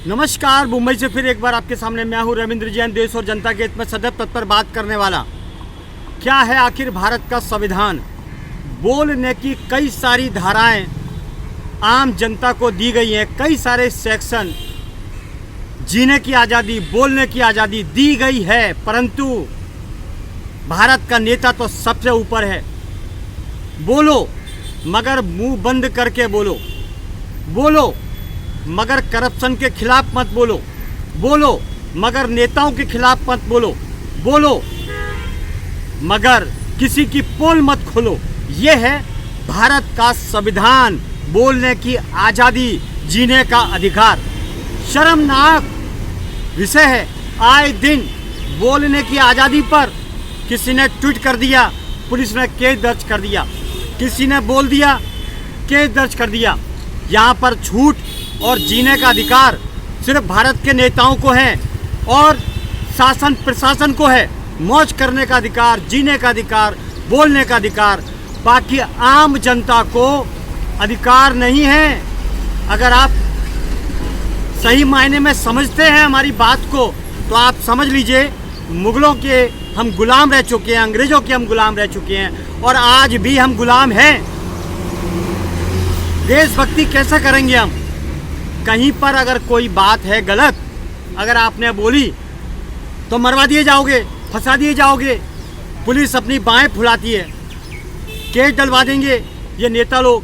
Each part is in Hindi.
नमस्कार, मुंबई से फिर एक बार आपके सामने मैं हूं रविंद्र जैन, देश और जनता के हित में सदैव तत्पर बात करने वाला। क्या है आखिर भारत का संविधान? बोलने की कई सारी धाराएं आम जनता को दी गई हैं, कई सारे सेक्शन, जीने की आज़ादी, बोलने की आज़ादी दी गई है, परंतु भारत का नेता तो सबसे ऊपर है। बोलो मगर मुंह बंद करके बोलो, बोलो मगर करप्शन के खिलाफ मत बोलो, बोलो मगर नेताओं के खिलाफ मत बोलो, बोलो मगर किसी की पोल मत खोलो। ये है भारत का संविधान, बोलने की आज़ादी, जीने का अधिकार। शर्मनाक विषय है, आए दिन बोलने की आज़ादी पर किसी ने ट्वीट कर दिया, पुलिस ने केस दर्ज कर दिया, किसी ने बोल दिया, केस दर्ज कर दिया। यहाँ पर छूट और जीने का अधिकार सिर्फ भारत के नेताओं को है और शासन प्रशासन को है। मौज करने का अधिकार, जीने का अधिकार, बोलने का अधिकार, बाकी आम जनता को अधिकार नहीं है। अगर आप सही मायने में समझते हैं हमारी बात को तो आप समझ लीजिए, मुगलों के हम गुलाम रह चुके हैं, अंग्रेज़ों के हम गुलाम रह चुके हैं और आज भी हम गुलाम हैं। देशभक्ति कैसे करेंगे हम? कहीं पर अगर कोई बात है गलत, अगर आपने बोली तो मरवा दिए जाओगे, फंसा दिए जाओगे। पुलिस अपनी बाहें फुलाती है, केस डलवा देंगे ये नेता लोग।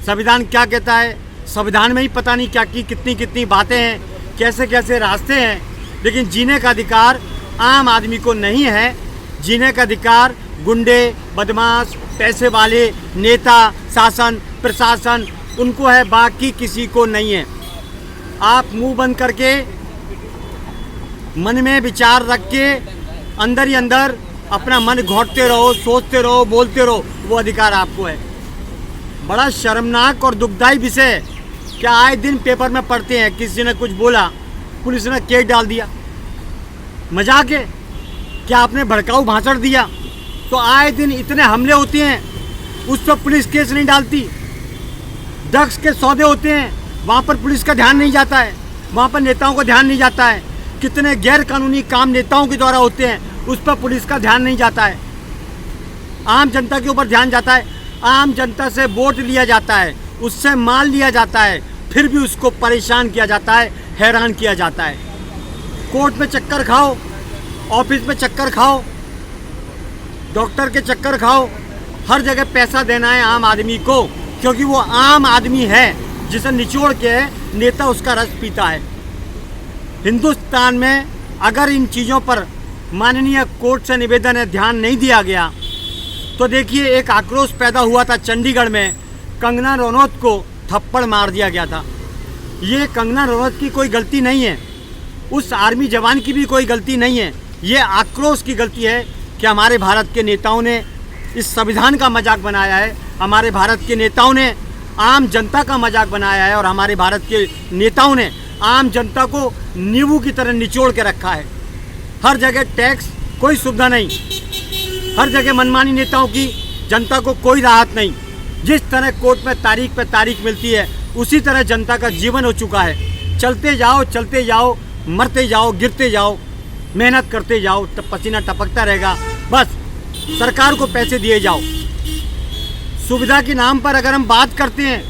संविधान क्या कहता है? संविधान में ही पता नहीं क्या की कितनी बातें हैं, कैसे कैसे रास्ते हैं, लेकिन जीने का अधिकार आम आदमी को नहीं है। जीने का अधिकार गुंडे, बदमाश, पैसे वाले, नेता, शासन प्रशासन, उनको है, बाकी किसी को नहीं है। आप मुंह बंद करके मन में विचार रख के अंदर ही अंदर अपना मन घोंटते रहो, सोचते रहो, बोलते रहो, वो अधिकार आपको है। बड़ा शर्मनाक और दुखदाई विषय क्या आए दिन पेपर में पढ़ते हैं, किसी ने कुछ बोला, पुलिस ने केस डाल दिया। मजाक है क्या? आपने भड़काऊ भाषण दिया तो आए दिन इतने हमले होते हैं, उस पर पुलिस केस नहीं डालती। ड्रग्स के सौदे होते हैं, वहाँ पर पुलिस का ध्यान नहीं जाता है, वहाँ पर नेताओं का ध्यान नहीं जाता है। कितने गैर कानूनी काम नेताओं के द्वारा होते हैं, उस पर पुलिस का ध्यान नहीं जाता है। आम जनता के ऊपर ध्यान जाता है। आम जनता से वोट लिया जाता है, उससे माल लिया जाता है, फिर भी उसको परेशान किया जाता है, हैरान किया जाता है। कोर्ट में चक्कर खाओ, ऑफिस में चक्कर खाओ, डॉक्टर के चक्कर खाओ, हर जगह पैसा देना है आम आदमी को, क्योंकि वो आम आदमी है जिसे निचोड़ के नेता उसका रस पीता है। हिंदुस्तान में अगर इन चीज़ों पर माननीय कोर्ट से निवेदन है, ध्यान नहीं दिया गया तो देखिए, एक आक्रोश पैदा हुआ था चंडीगढ़ में, कंगना रनौत को थप्पड़ मार दिया गया था। ये कंगना रनौत की कोई गलती नहीं है, उस आर्मी जवान की भी कोई गलती नहीं है। ये आक्रोश की गलती है कि हमारे भारत के नेताओं ने इस संविधान का मजाक बनाया है, हमारे भारत के नेताओं ने आम जनता का मजाक बनाया है और हमारे भारत के नेताओं ने आम जनता को नींबू की तरह निचोड़ के रखा है। हर जगह टैक्स, कोई सुविधा नहीं, हर जगह मनमानी नेताओं की, जनता को कोई राहत नहीं। जिस तरह कोर्ट में तारीख पे तारीख मिलती है, उसी तरह जनता का जीवन हो चुका है। चलते जाओ, मरते जाओ, गिरते जाओ, मेहनत करते जाओ, तब पसीना टपकता रहेगा, बस सरकार को पैसे दिए जाओ। सुविधा के नाम पर अगर हम बात करते हैं,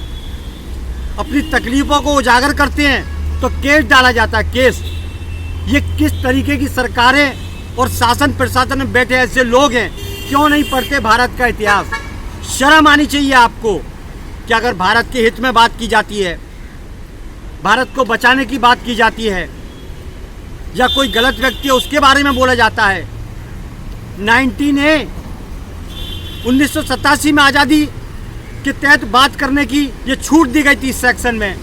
अपनी तकलीफ़ों को उजागर करते हैं, तो केस डाला जाता है, केस। ये किस तरीके की सरकारें और शासन प्रशासन में बैठे ऐसे लोग हैं, क्यों नहीं पढ़ते भारत का इतिहास? शर्म आनी चाहिए आपको कि अगर भारत के हित में बात की जाती है, भारत को बचाने की बात की जाती है, या कोई गलत व्यक्ति है उसके बारे में बोला जाता है। 1987 में आज़ादी के तहत बात करने की ये छूट दी गई थी इस सेक्शन में,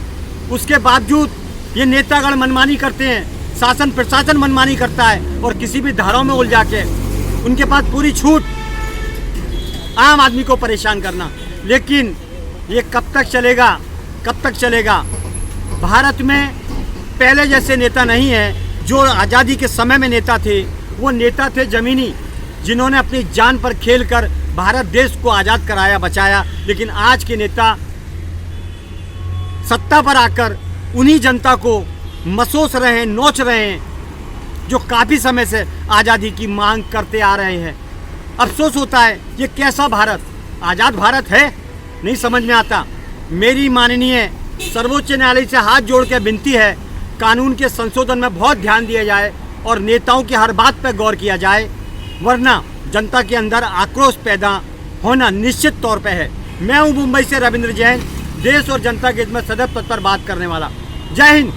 उसके बावजूद ये नेतागण मनमानी करते हैं, शासन प्रशासन मनमानी करता है और किसी भी धाराओं में उलझा के उनके पास पूरी छूट आम आदमी को परेशान करना। लेकिन ये कब तक चलेगा, कब तक चलेगा? भारत में पहले जैसे नेता नहीं है। जो आज़ादी के समय में नेता थे, वो नेता थे ज़मीनी, जिन्होंने अपनी जान पर खेलकर भारत देश को आज़ाद कराया, बचाया। लेकिन आज के नेता सत्ता पर आकर उन्हीं जनता को मसोस रहे हैं, नोच रहे हैं, जो काफ़ी समय से आज़ादी की मांग करते आ रहे हैं। अफसोस होता है, ये कैसा भारत, आज़ाद भारत है? नहीं समझ में आता। मेरी माननीय सर्वोच्च न्यायालय से हाथ जोड़ के विनती है, कानून के संशोधन में बहुत ध्यान दिया जाए और नेताओं की हर बात पर गौर किया जाए, वरना जनता के अंदर आक्रोश पैदा होना निश्चित तौर पे है। मैं हूं मुंबई से रविंद्र जैन, देश और जनता के हित में सदैव तत्पर बात करने वाला। जय हिंद।